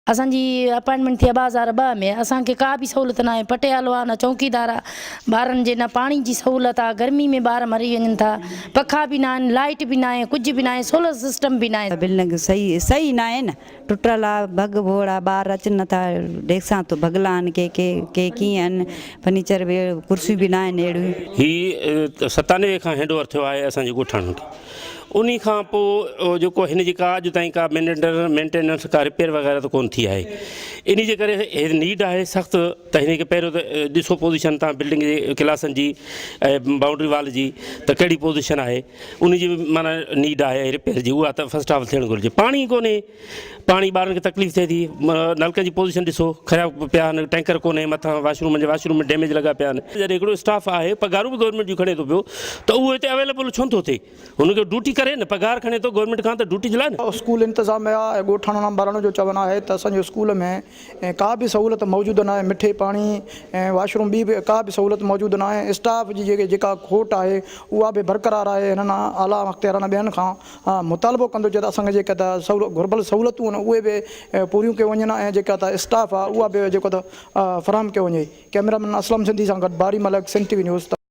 असांजी अपॉइंटमेंट थी 2002 में। असांखे का भी सहूलत ना है, पटियालो आहे न चौकीदार आहे, ॿारनि जे न पाणी जी सहूलत आहे, गर्मी में ॿार मरी वञनि था, पखा भी ना आहिनि, लाइट भी ना आहे, कुछ भी ना आहे, सोलर सिस्टम भी ना आहे। बिल्डिंग सही ना आहे न, टुटल आहे, भग भोड़ आहे, ॿार अचनि नथा देख सां तो भगला आहिनि, के कीअं आहिनि, फर्नीचर बि कुर्सियूं बि न आहिनि अहिड़ियूं। ही 97 खां हैंडओवर थियो आहे असांजे ॻोठाणनि खे। उन खां पोइ जेको हिन जी का अॼु ताईं का मेंटेनेंस का रिपेयर वग़ैरह त कोन थी आहे। इन जे करे नीड आहे सख़्तु त हिन खे पहिरियों त ॾिसो पोज़ीशन तव्हां बिल्डिंग जे क्लासनि जी ऐं बाउंड्री वाल जी त कहिड़ी पोज़ीशन आहे, उन जी माना नीड आहे रिपेयर जी, उहा त फस्ट ऑफ थियणु घुरिजे। पाणी कोन्हे, पाणी ॿारनि खे तकलीफ़ थिए थी, नलकनि जी पोज़ीशन ॾिसो ख़राबु पिया आहिनि, टैंकर कोन्हे, मथां वाशरूम में डैमेज लॻा पिया आहिनि। जॾहिं हिकिड़ो स्टाफ आहे पघारूं बि गवर्नमेंट जूं खणे थो पियो त उहो हिते अवेलेबल छो थो थिए, हुनखे ड्यूटी करे न, पघार खणे थो गवर्नमेंट खां त ड्यूटी जे लाइ न। स्कूल इंतज़ामिया ऐं ॻोठाणा भरण जो चवणु आहे त असांजे स्कूल में का बि सहूलियत मौजूदु न आहे, मिठे पाणी ऐं वाशरूम बि का बि सहूलियत मौजूदु न आहे। स्टाफ जी जेका खोट आहे उहा बि बरक़रार आहे। हिननि आला अख़्तियारनि ॿियनि खां मुतालबो कंदो जे त असांखे जेका त घुर्बल सहूलियतूं आहिनि उहे बि पूरियूं कयूं वञनि ऐं जेका त स्टाफ आहे उहा बि जेको त फ़राहम कयो वञे। कैमरामैन असलम सिंधी सां गॾु बारी मलिक, सिंध टीवी न्यूज़।